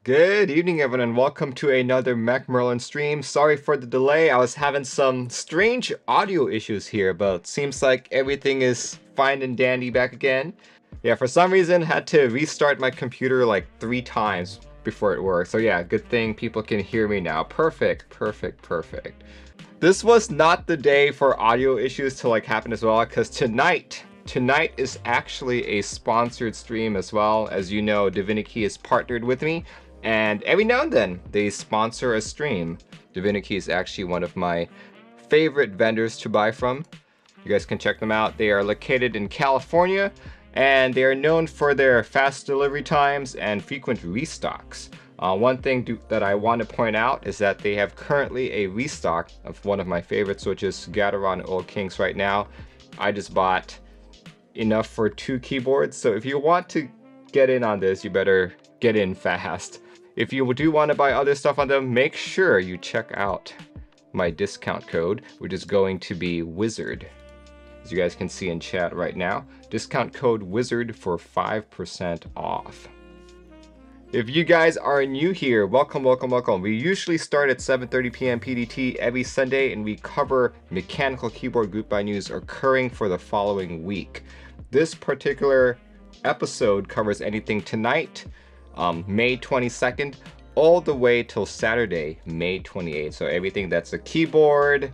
Good evening, everyone, and welcome to another Mech Merlin stream. Sorry for the delay. I was having some strange audio issues here, but seems like everything is fine and dandy back again. Yeah, for some reason, had to restart my computer like 3 times before it worked. So yeah, good thing people can hear me now. Perfect. This was not the day for audio issues to like happen as well, because tonight is actually a sponsored stream as well. As you know, Divinikey is partnered with me. And every now and then, they sponsor a stream. Divinikey is actually one of my favorite vendors to buy from. You guys can check them out. They are located in California, and they are known for their fast delivery times and frequent restocks. One thing that I want to point out is that they have currently a restock of one of my favorites, which is Gatoron Old Kings right now. I just bought enough for 2 keyboards, so if you want to get in on this, you better get in fast. If you do want to buy other stuff on them, make sure you check out my discount code, which is going to be WIZARD. As you guys can see in chat right now, discount code WIZARD for 5% off. If you guys are new here, welcome. We usually start at 7:30 p.m. PDT every Sunday, and we cover mechanical keyboard group buy news occurring for the following week. This particular episode covers anything tonight, May 22nd, all the way till Saturday, May 28th. So everything that's a keyboard,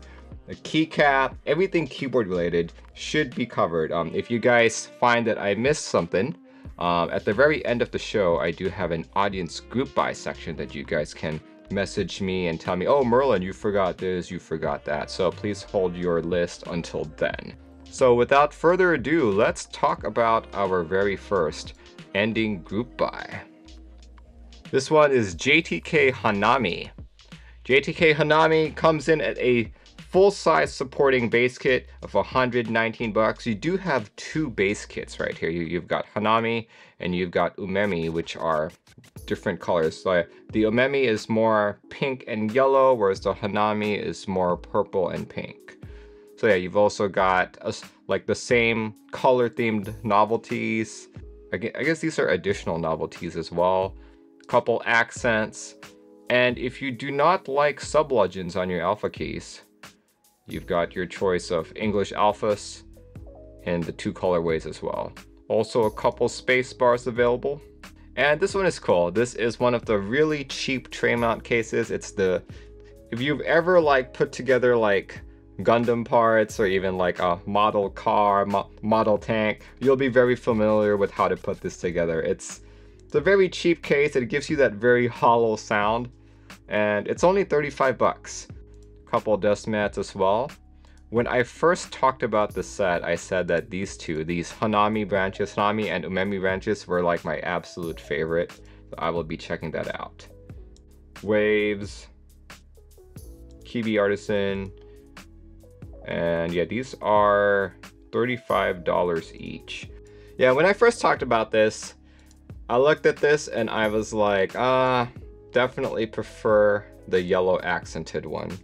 a keycap, everything keyboard related should be covered. If you guys find that I missed something, at the very end of the show, I do have an audience group buy section that you guys can message me and tell me, oh, Merlin, you forgot this, you forgot that. So please hold your list until then. So without further ado, let's talk about our very first ending group buy. This one is JTK Hanami. JTK Hanami comes in at a full-size supporting base kit of 119 bucks. You do have 2 base kits right here. You've got Hanami and you've got Umemi, which are different colors. So the Umemi is more pink and yellow, whereas the Hanami is more purple and pink. So yeah, you've also got like the same color-themed novelties. I guess these are additional novelties as well. Couple accents, and if you do not like sub-legends on your alpha keys, you've got your choice of English alphas and the 2 colorways as well. Also a couple space bars available, and this one is cool. This is one of the really cheap tray mount cases. It's the, if you've ever like put together like Gundam parts or even like a model car, model tank, you'll be very familiar with how to put this together. It's a very cheap case. It gives you that very hollow sound, and it's only 35 bucks. Couple dust mats as well. When I first talked about the set, I said that these Hanami branches, Hanami and Umemi branches, were like my absolute favorite. So I will be checking that out. Waves, Keebio Artisan, and yeah, these are $35 each. Yeah, when I first talked about this, I looked at this and I was like, definitely prefer the yellow accented one.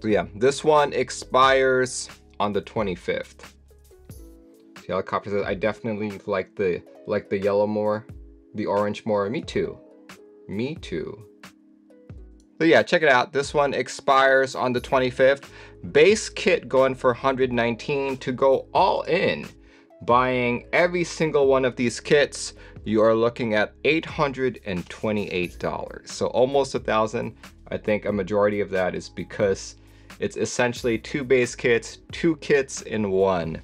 So yeah, this one expires on the 25th. See how copy says, I definitely like the yellow more, the orange more. Me too. So yeah, check it out. This one expires on the 25th. Base kit going for 119. To go all in, buying every single one of these kits, you are looking at $828. So almost $1,000. I think a majority of that is because it's essentially 2 base kits, 2 kits in one.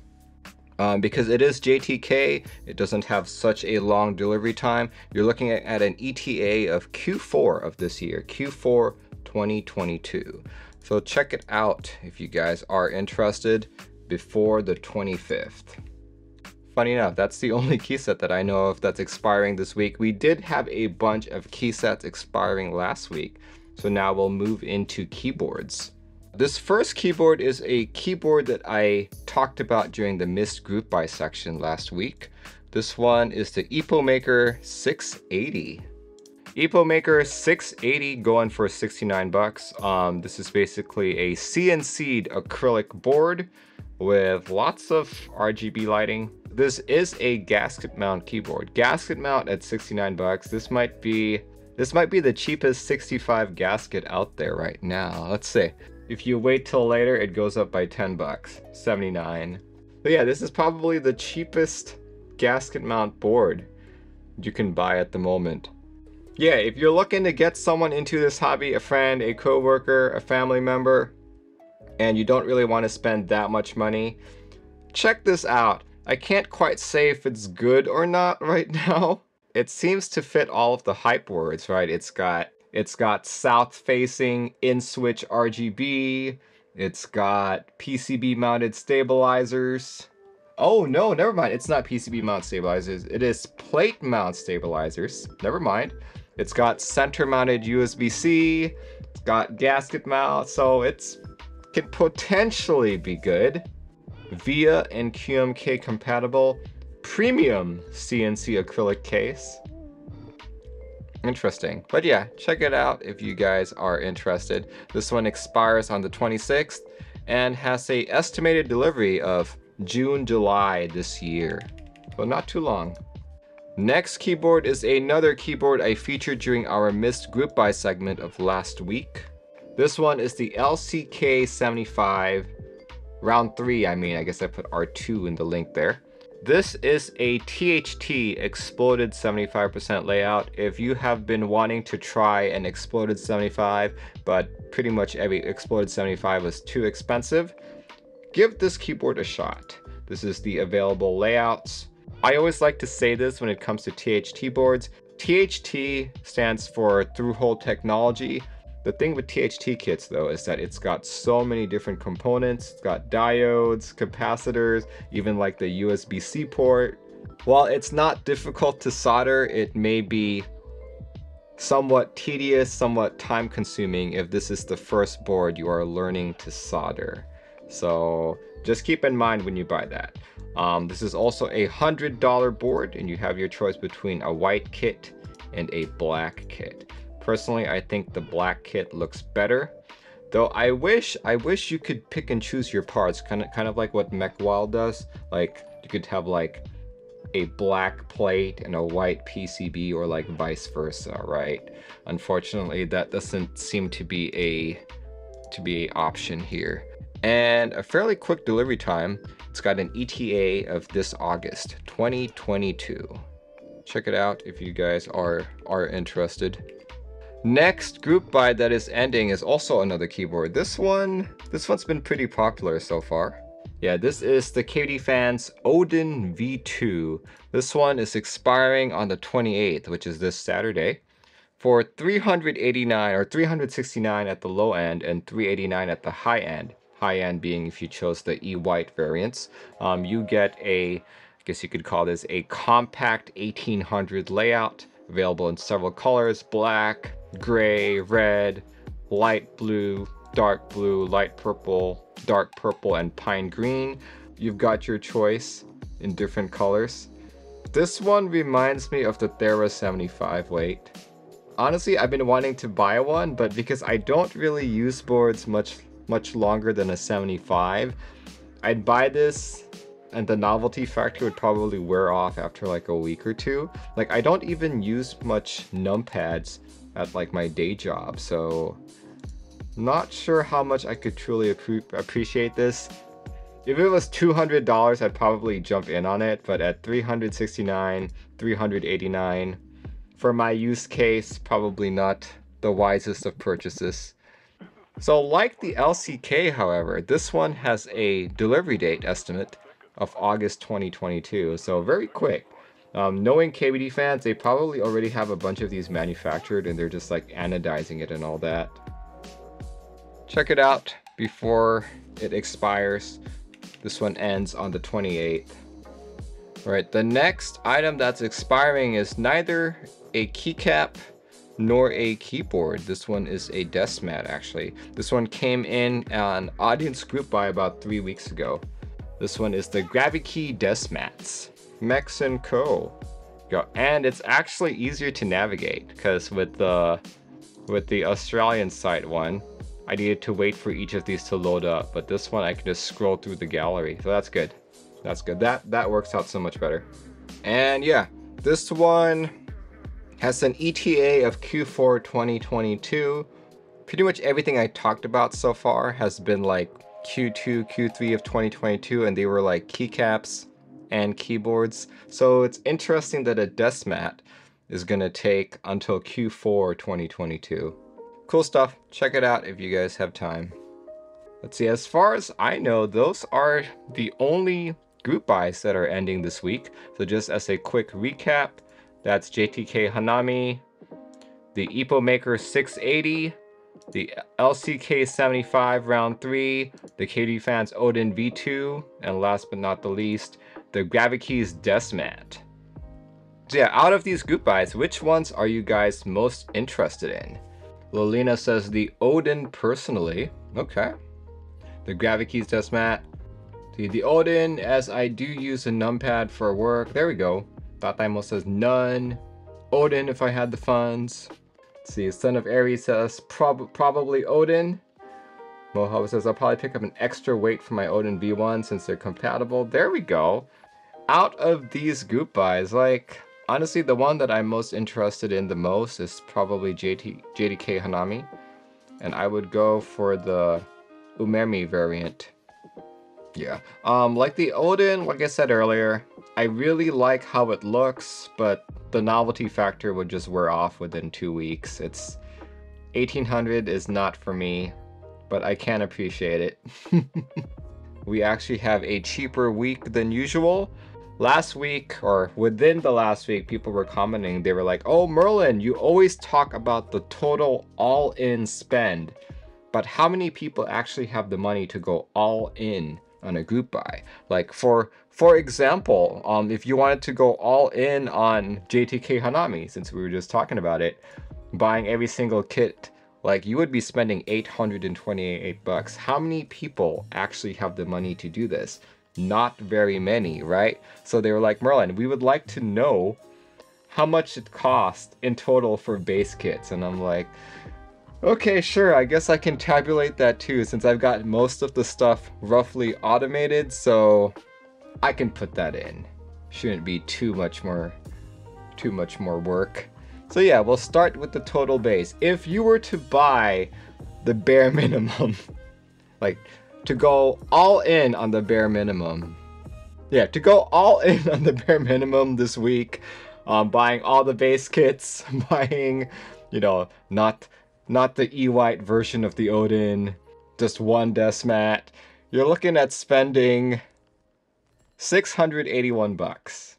Because it is JTK, it doesn't have such a long delivery time. You're looking at an ETA of Q4 of this year, Q4 2022. So check it out if you guys are interested before the 25th. Funny enough, that's the only key set that I know of that's expiring this week. We did have a bunch of key sets expiring last week, so now we'll move into keyboards. This first keyboard is a keyboard that I talked about during the missed group buy section last week. This one is the Epomaker 680. Epomaker 680 going for 69 bucks. This is basically a CNC'd acrylic board with lots of RGB lighting. This is a gasket mount keyboard. Gasket mount at 69 bucks. This might be the cheapest 65 gasket out there right now. Let's see. If you wait till later, it goes up by 10 bucks. 79. But yeah, this is probably the cheapest gasket mount board you can buy at the moment. Yeah, if you're looking to get someone into this hobby, a friend, a coworker, a family member, and you don't really want to spend that much money, check this out. I can't quite say if it's good or not right now. It seems to fit all of the hype words, right? It's got south-facing in-switch RGB. It's got PCB mounted stabilizers. Oh no, never mind. It's not PCB mount stabilizers. It is plate mount stabilizers. Never mind. It's got center mounted USB-C. It's got gasket mount, so it could potentially be good. VIA and QMK compatible premium CNC acrylic case. Interesting. But yeah, check it out if you guys are interested. This one expires on the 26th and has a estimated delivery of June, July this year. So not too long. Next keyboard is another keyboard I featured during our missed group buy segment of last week. This one is the LCK 75. Round 3, I guess I put R2 in the link there. This is a THT exploded 75% layout. If you have been wanting to try an exploded 75, but pretty much every exploded 75 was too expensive, give this keyboard a shot. This is the available layouts. I always like to say this when it comes to THT boards. THT stands for through-hole technology. The thing with THT kits though is that it's got so many different components. It's got diodes, capacitors, even like the USB-C port. While it's not difficult to solder, it may be somewhat tedious, somewhat time consuming if this is the first board you are learning to solder. So just keep in mind when you buy that. This is also a $100 board and you have your choice between a white kit and a black kit. Personally, I think the black kit looks better. Though I wish you could pick and choose your parts, kind of like what MechWild does. Like you could have like a black plate and a white PCB or like vice versa, right? Unfortunately, that doesn't seem to be a option here. And a fairly quick delivery time. It's got an ETA of this August 2022. Check it out if you guys are interested. Next group buy that is ending is also another keyboard. This one's been pretty popular so far. Yeah, this is the KBDFans Odin V2. This one is expiring on the 28th, which is this Saturday, for $389 or $369 at the low end and $389 at the high end. High end being if you chose the E-White variants. You get I guess you could call this a compact 1800 layout, available in several colors: black, gray, red, light blue, light purple, dark purple, and pine green. You've got your choice in different colors. This one reminds me of the Thera 75 weight. Honestly, I've been wanting to buy one, but because I don't really use boards much longer than a 75, I'd buy this and the novelty factor would probably wear off after like a week or two. Like I don't even use much numpads at like my day job, so not sure how much I could truly appreciate this. If it was $200, I'd probably jump in on it, but at $369, $389, for my use case, probably not the wisest of purchases. So like the LCK, however, this one has a delivery date estimate of August 2022, so very quick. Knowing KBDFans, they probably already have a bunch of these manufactured and they're just like anodizing it and all that. Check it out before it expires. This one ends on the 28th. Alright, the next item that's expiring is neither a keycap nor a keyboard. This one is a desk mat actually. This one came in on audience group buy about 3 weeks ago. This one is the Gravikey desk mats. Mex & Co. And it's actually easier to navigate because with the Australian site one, I needed to wait for each of these to load up, but this one I can just scroll through the gallery, so that's good. That's good. That works out so much better. And yeah, this one has an ETA of Q4 2022. Pretty much everything I talked about so far has been like Q2, Q3 of 2022, and they were like keycaps and keyboards. So it's interesting that a desk mat is gonna take until Q4 2022. Cool stuff. Check it out if you guys have time. Let's see, as far as I know, those are the only group buys that are ending this week. So just as a quick recap, that's JTK Hanami, the Epomaker 680, the LCK 75 round 3, the KBDFans Odin V2, and last but not the least, the Gravikey's desk mat. So yeah, out of these group buys, which ones are you guys most interested in? Lolina says the Odin personally. Okay. The Gravikey's desk mat. The Odin, as I do use a numpad for work. There we go. Tataimo says none. Odin if I had the funds. Let's see, Son of Aries says probably Odin. Mohawk says I'll probably pick up an extra weight for my Odin V1 since they're compatible. There we go. Out of these group buys, like, honestly, the one that I'm most interested in the most is probably JTK Hanami. And I would go for the Umemi variant. Yeah. Like the Odin, like I said earlier, I really like how it looks, but the novelty factor would just wear off within 2 weeks. It's 1800 is not for me, but I can appreciate it. We actually have a cheaper week than usual. Last week, or within the last week, people were commenting. They were like, oh, Merlin, you always talk about the total all-in spend, but how many people actually have the money to go all in on a group buy? Like for example, if you wanted to go all in on JTK Hanami, since we were just talking about it, buying every single kit, like you would be spending 828 bucks. How many people actually have the money to do this? Not very many, right? So they were like, Merlin, we would like to know how much it cost in total for base kits. And I'm like, okay, sure, I guess I can tabulate that too, since I've got most of the stuff roughly automated, so I can put that in. Shouldn't be too much more work. So yeah, we'll start with the total base. If you were to buy the bare minimum, like to go all in on the bare minimum. Yeah, to go all in on the bare minimum this week, buying all the base kits, buying, you know, not the E-White version of the Odin, just one desk mat, you're looking at spending 681 bucks.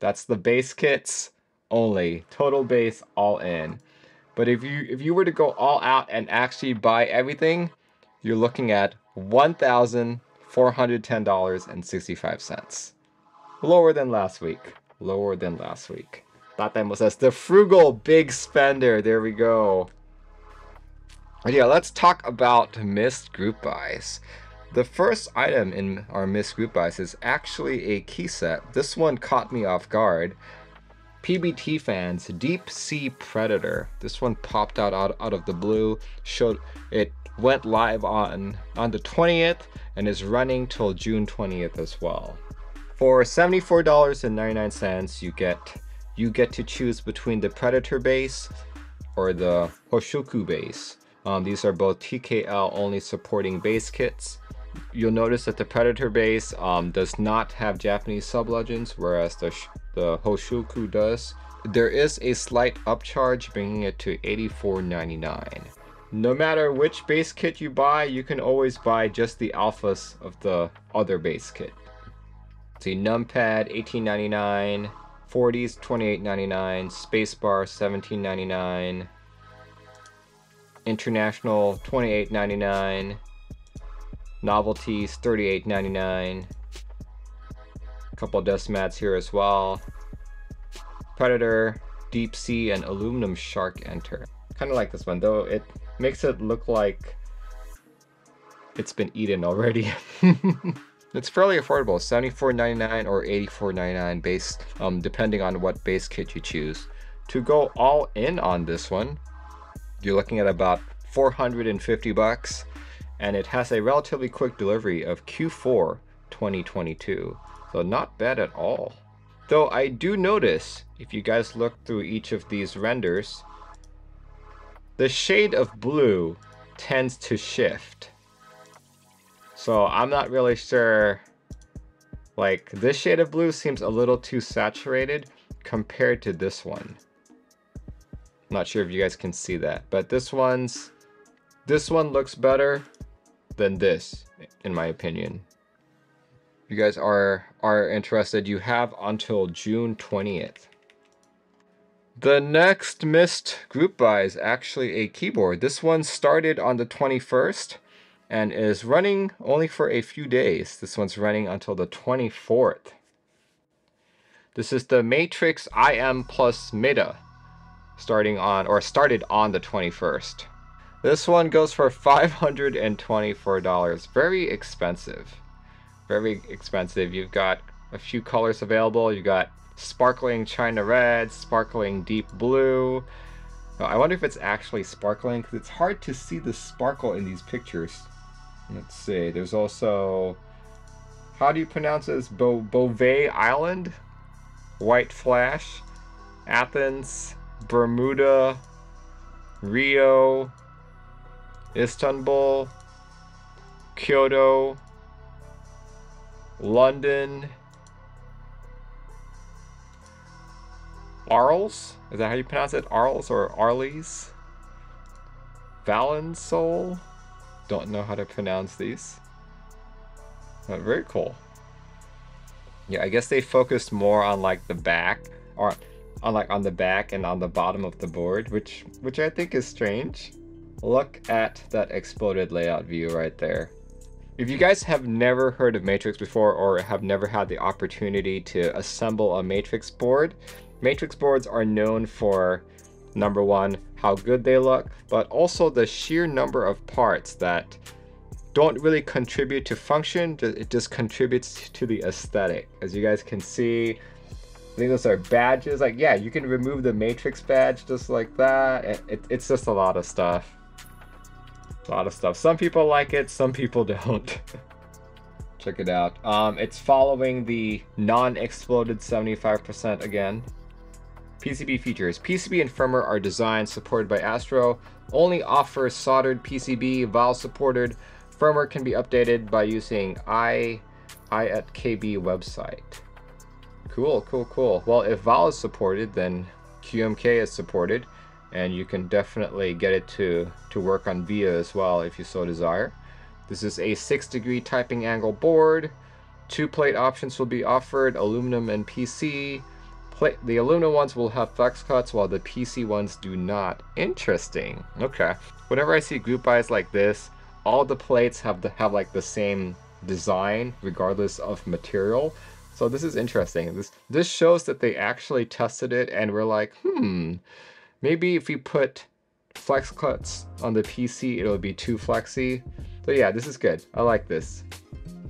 That's the base kits only, total base all in. But if you were to go all out and actually buy everything, you're looking at $1,410.65. Lower than last week. Lower than last week. Tataimo says the frugal big spender. There we go. Yeah, let's talk about missed group buys. The first item in our missed group buys is actually a key set. This one caught me off guard. PBTFans Deep Sea Predator. This one popped out of the blue. Showed it went live on the 20th and is running till June 20th as well. For $74.99, you get to choose between the Predator base or the Hoshoku base. These are both TKL only supporting base kits. You'll notice that the Predator base does not have Japanese sub-legends, whereas the Hoshoku does. There is a slight upcharge, bringing it to $84.99. No matter which base kit you buy, you can always buy just the alphas of the other base kit. See, numpad $18.99, 40s $28.99, spacebar $17.99, international $28.99, novelties $38.99. A couple of desk mats here as well. Predator, deep sea, and aluminum shark enter. Kind of like this one, though it makes it look like it's been eaten already. It's fairly affordable, $74.99 or $84.99 base, depending on what base kit you choose. To go all in on this one, you're looking at about 450 bucks, and it has a relatively quick delivery of Q4 2022. So So not bad at all. Though I do notice, if you guys look through each of these renders, the shade of blue tends to shift. So I'm not really sure, like this shade of blue seems a little too saturated compared to this one. Not sure if you guys can see that, but this one looks better than this, in my opinion. If you guys are interested, you have until June 20th. The next missed group buy is actually a keyboard. This one started on the 21st and is running only for a few days. This one's running until the 24th. This is the Matrix IM Plus Meta, started on the 21st. This one goes for $524. Very expensive. Very expensive. You've got a few colors available. You got sparkling China red, sparkling deep blue. I wonder if it's actually sparkling because it's hard to see the sparkle in these pictures. Let's see. There's also, how do you pronounce this? Beauvais Island, White Flash, Athens, Bermuda, Rio, Istanbul, Kyoto, London, Arles? Is that how you pronounce it? Arles or Arles? Valensole? Don't know how to pronounce these. But very cool. Yeah, I guess they focused more on like the back, or on the back and on the bottom of the board, which I think is strange. Look at that exploded layout view right there. If you guys have never heard of Matrix before or have never had the opportunity to assemble a Matrix board, Matrix boards are known for, number one, how good they look, but also the sheer number of parts that don't really contribute to function, it just contributes to the aesthetic. As you guys can see, I think those are badges. Like, yeah, you can remove the Matrix badge just like that. It's just a lot of stuff. A lot of stuff. Some people like it, some people don't. Check it out. It's following the non-exploded 75% again. PCB features. PCB and firmware are designed, supported by Astro. Only offers soldered PCB, VAL supported. Firmware can be updated by using I at KB website. Cool, cool, cool. Well, if VAL is supported, then QMK is supported. And you can definitely get it to work on VIA as well if you so desire. This is a 6-degree typing angle board. 2 plate options will be offered, aluminum and PC. The aluminum ones will have flex cuts while the PC ones do not. Interesting. Okay. Whenever I see group buys like this, all the plates have like the same design regardless of material. So this is interesting. This shows that they actually tested it and were like, maybe if we put flex cuts on the PC, it'll be too flexy. So yeah, this is good. I like this.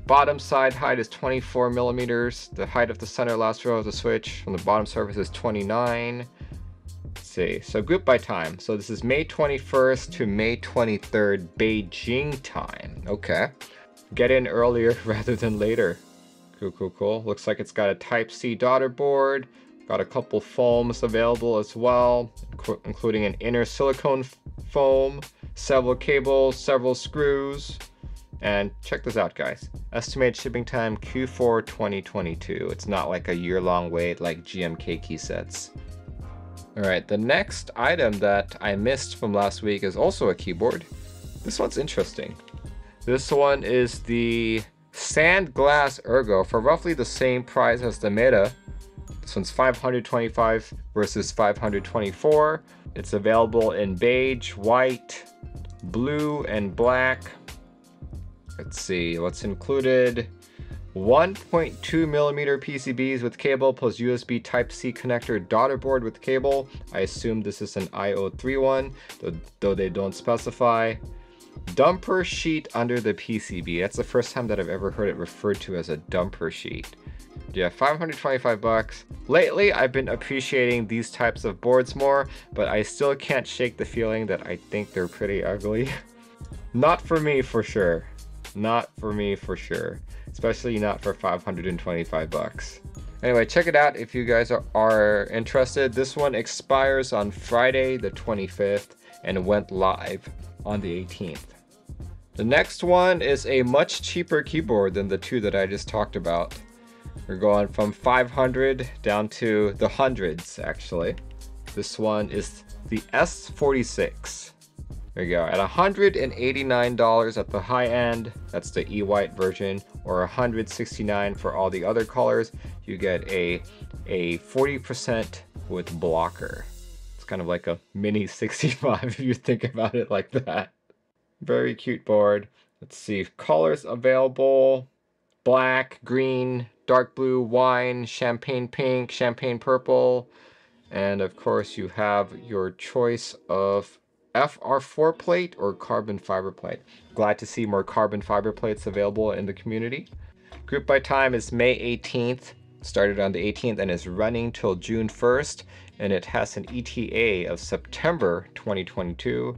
Bottom side height is 24 millimeters. The height of the center last row of the switch on the bottom surface is 29. Let's see. So group by time. So this is May 21st to May 23rd Beijing time. Okay. Get in earlier rather than later. Cool, cool, cool. Looks like it's got a Type-C daughter board. Got a couple foams available as well, including an inner silicone foam, several cables, several screws. And check this out, guys. Estimated shipping time Q4 2022. It's not like a year-long wait like GMK key sets. Alright, the next item that I missed from last week is also a keyboard. This one's interesting. This one is the Sand Glass Ergo for roughly the same price as the Meta. This one's $525 versus $524. It's available in beige, white, blue, and black. Let's see what's included. 1.2 millimeter PCBs with cable plus USB Type-C connector daughter board with cable. I assume this is an IO3 one, though they don't specify. Dumper sheet under the PCB. That's the first time that I've ever heard it referred to as a dumper sheet. Yeah, $525. Lately, I've been appreciating these types of boards more, but I still can't shake the feeling that I think they're pretty ugly. Not for me, for sure. Not for me, for sure. especially not for 525 bucks. Anyway, check it out if you guys are interested. This one expires on Friday the 25th and went live on the 18th. The next one is a much cheaper keyboard than the two that I just talked about. We're going from 500 down to the hundreds, actually. This one is the S46. There you go, at $189 at the high end, that's the E-White version, or $169 for all the other colors. You get a 40% with blocker. It's kind of like a mini 65 if you think about it like that. Very cute board. Let's see, colors available: black, green, dark blue, wine, champagne pink, champagne purple, and of course you have your choice of FR4 plate or carbon fiber plate. Glad to see more carbon fiber plates available in the community. Group buy time is May 18th, started on the 18th and is running till June 1st, and it has an ETA of September 2022.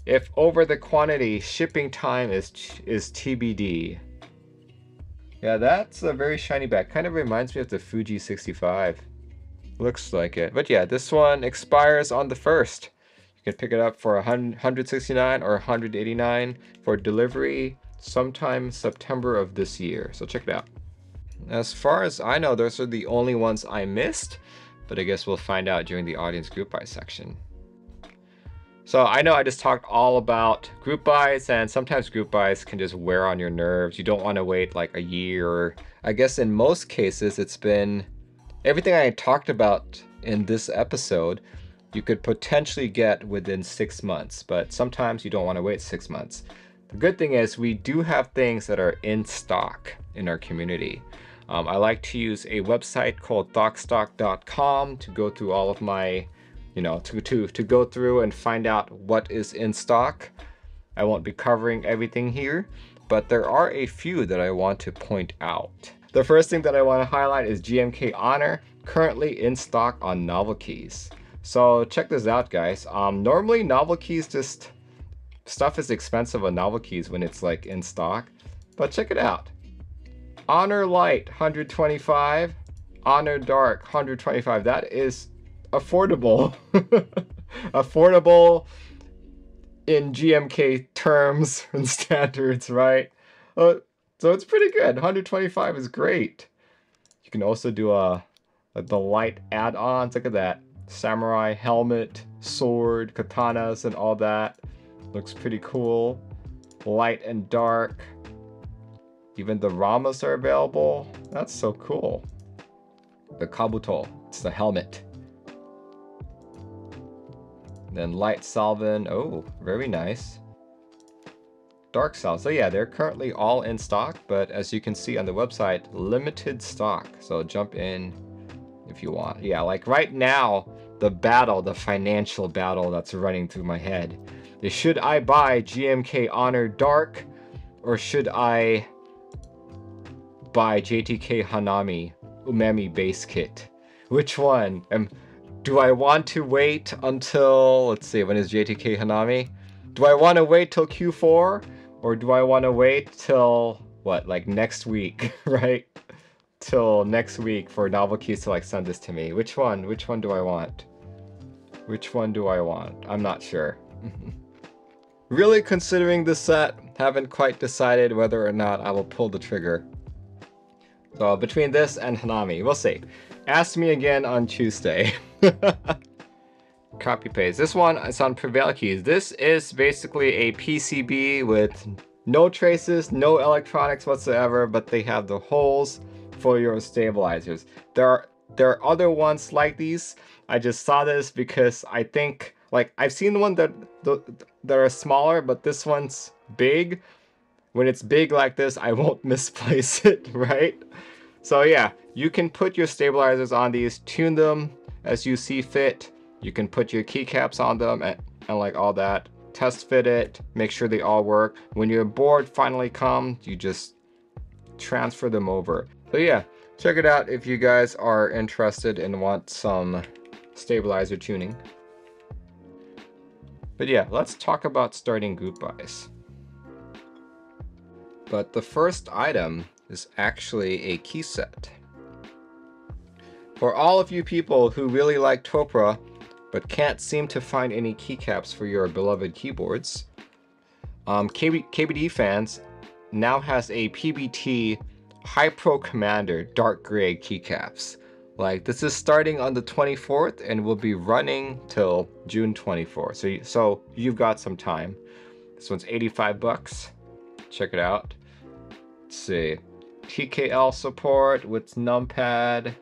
If over the quantity, shipping time is TBD. Yeah, that's a very shiny back. Kind of reminds me of the Fuji 65. Looks like it. But yeah, this one expires on the 1st. You can pick it up for $169 or $189 for delivery sometime September of this year. So check it out. As far as I know, those are the only ones I missed, but I guess we'll find out during the audience group buy section. So I know I just talked all about group buys, and sometimes group buys can just wear on your nerves. You don't want to wait like a year, or I guess in most cases it's been everything I talked about in this episode you could potentially get within 6 months, but sometimes you don't want to wait 6 months. The good thing is we do have things that are in stock in our community. I like to use a website called thoughtstock.com to go through all of my, to go through and find out what is in stock. I won't be covering everything here, but there are a few that I want to point out. The first thing that I want to highlight is GMK Honor, currently in stock on Novelkeys. So check this out, guys. Normally Novelkeys stuff is expensive on Novelkeys when it's like in stock, but check it out. Honor Light 125, Honor Dark 125. That is affordable. Affordable in GMK terms and standards, right? So it's pretty good. 125 is great. You can also do the light add-ons. Look at that. Samurai helmet, sword, katanas, and all that. Looks pretty cool. Light and dark. Even the ramas are available. That's so cool. The kabuto, it's the helmet. Then light salvin. Oh, very nice. Dark salve. So yeah, they're currently all in stock, but as you can see on the website, limited stock. So jump in if you want. Yeah, like right now, the financial battle that's running through my head is, should I buy GMK Honor Dark or should I buy JTK Hanami Umemi base kit? Which one? Do I want to wait until, let's see, when is JTK Hanami? Do I want to wait till Q4 or do I want to wait till what, like next week, right? Till next week for Novelkeys to like send this to me. Which one do I want? Which one do I want? I'm not sure. Really considering this set, haven't quite decided whether or not I will pull the trigger. So between this and Hanami, we'll see. Ask me again on Tuesday. Copy paste. This one is on Gravikey. This is basically a PCB with no traces, no electronics whatsoever, but they have the holes for your stabilizers. There are other ones like these. I just saw this because I think, like, I've seen the one that are smaller, but this one's big. When it's big like this, I won't misplace it, right? So yeah, you can put your stabilizers on these, tune them as you see fit. You can put your keycaps on them and like all that. Test fit it, make sure they all work. When your board finally comes, you just transfer them over. So yeah, check it out if you guys are interested and want some stabilizer tuning. But yeah, let's talk about starting group buys. But the first item is actually a key set. For all of you people who really like Topra but can't seem to find any keycaps for your beloved keyboards, KBDFans now has a PBT Hipro Commander Dark Gray keycaps. Like, this is starting on the 24th and will be running till June 24th. So you've got some time. This one's 85 bucks. Check it out. Let's see. TKL support with numpad.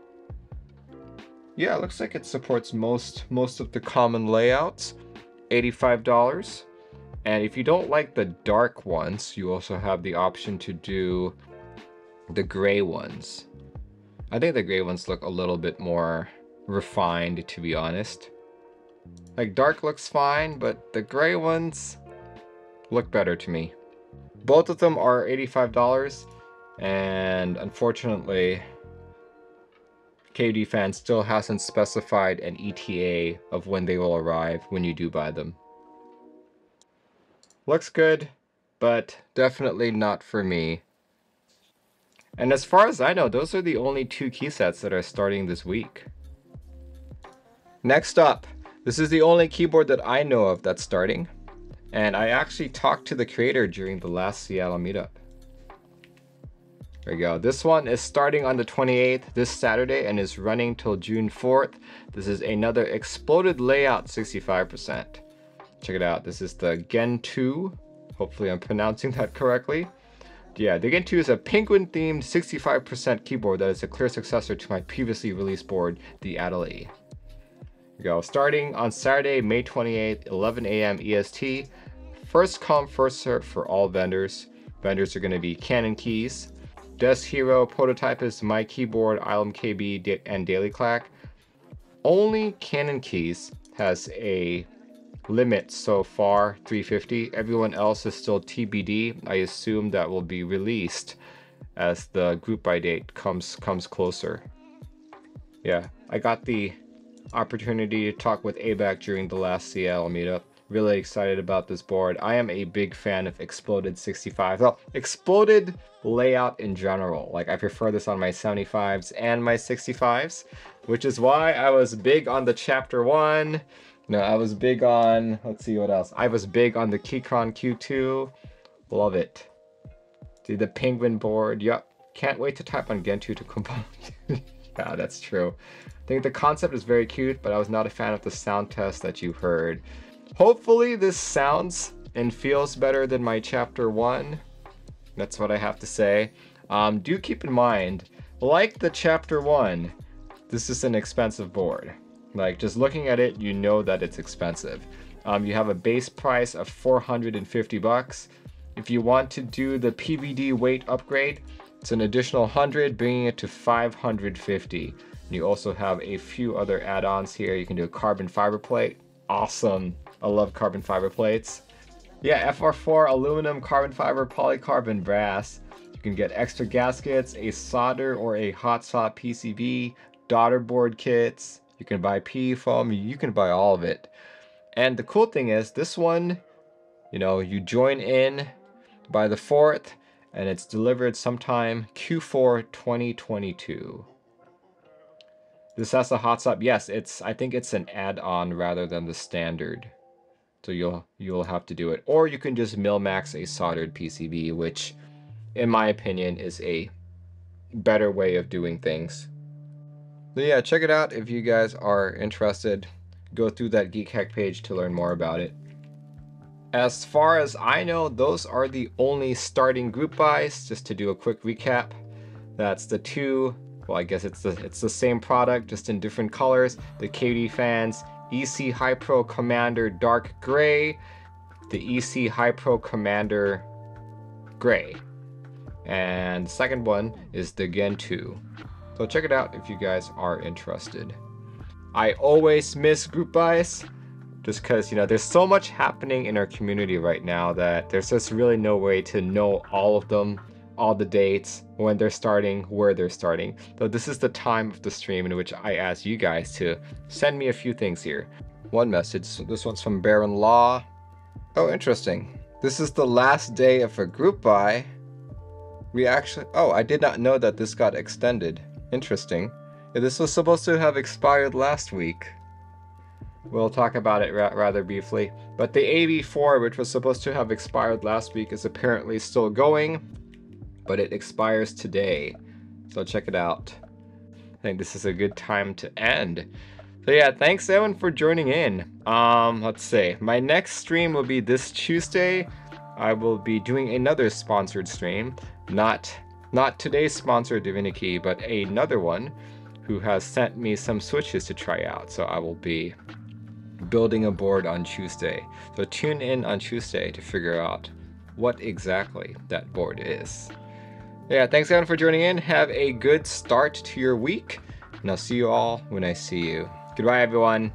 Yeah, it looks like it supports most of the common layouts. $85. And if you don't like the dark ones, you also have the option to do the gray ones. I think the gray ones look a little bit more refined, to be honest. Like, dark looks fine, but the gray ones look better to me. Both of them are $85, and unfortunately, KBDFans still hasn't specified an ETA of when they will arrive when you do buy them. Looks good, but definitely not for me. And as far as I know, those are the only 2 key sets that are starting this week. Next up, this is the only keyboard that I know of that's starting. And I actually talked to the creator during the last Seattle meetup. There we go. This one is starting on the 28th, this Saturday, and is running till June 4th. This is another exploded layout 65%. Check it out. This is the Gentoo. Hopefully I'm pronouncing that correctly. Yeah, the Gentoo is a penguin-themed 65% keyboard that is a clear successor to my previously released board, the Adelaide. Here we go. Starting on Saturday, May 28th, 11 AM EST. First come, first serve for all vendors. Vendors are going to be Canon Keys, Des Hero, Prototype is My Keyboard, ILMKB, and Zenclack. Only Canon Keys has a limit so far, 350. Everyone else is still TBD. I assume that will be released as the group buy date comes closer. Yeah, I got the opportunity to talk with ABAC during the last Seattle meetup. Really excited about this board. I am a big fan of Exploded 65. Well, Exploded layout in general. Like, I prefer this on my 75s and my 65s, which is why I was big on the Chapter 1. No, I was big on, let's see what else. I was big on the Keychron Q2. Love it. See the penguin board. Yup. Can't wait to type on Gentoo to combine. Yeah, that's true. I think the concept is very cute, but I was not a fan of the sound test that you heard. Hopefully this sounds and feels better than my Chapter 1. That's what I have to say. Do keep in mind, like the Chapter 1, this is an expensive board. Like, just looking at it, you know that it's expensive. You have a base price of 450 bucks. If you want to do the PVD weight upgrade, it's an additional 100, bringing it to 550. And you also have a few other add-ons here. You can do a carbon fiber plate. Awesome. I love carbon fiber plates. Yeah, FR4 aluminum, carbon fiber, polycarbon, brass. You can get extra gaskets, a solder or a hot swap PCB, daughter board kits. You can buy PE foam. You can buy all of it. And the cool thing is, this one, you know, you join in by the 4th, and it's delivered sometime Q4 2022. This has a hot swap. Yes, I think it's an add-on rather than the standard. So you'll have to do it. Or you can just mil-max a soldered PCB, which in my opinion is a better way of doing things. So yeah, check it out if you guys are interested. Go through that Geek Hack page to learn more about it. As far as I know, those are the only starting group buys. Just to do a quick recap, that's the 2, well, I guess it's the same product, just in different colors. The KBDFans EC Hipro Commander Dark Gray, the EC Hipro Commander Gray, and the second one is the Gentoo. So check it out if you guys are interested. I always miss group buys, just because, you know, there's so much happening in our community right now that there's just really no way to know all of them, all the dates, when they're starting, where they're starting. So this is the time of the stream in which I ask you guys to send me a few things here. One message, so this one's from Baron Law. Oh, interesting. This is the last day of a group buy. We actually... Oh, I did not know that this got extended. Interesting. Yeah, this was supposed to have expired last week. We'll talk about it rather briefly. But the AB4, which was supposed to have expired last week, is apparently still going, but it expires today. So check it out. I think this is a good time to end. So yeah, thanks everyone for joining in. Let's see. My next stream will be this Tuesday. I will be doing another sponsored stream. Not today's sponsor, Divinikey, but another one who has sent me some switches to try out. So I will be building a board on Tuesday. So tune in on Tuesday to figure out what exactly that board is. Yeah, thanks everyone for joining in. Have a good start to your week, and I'll see you all when I see you. Goodbye, everyone.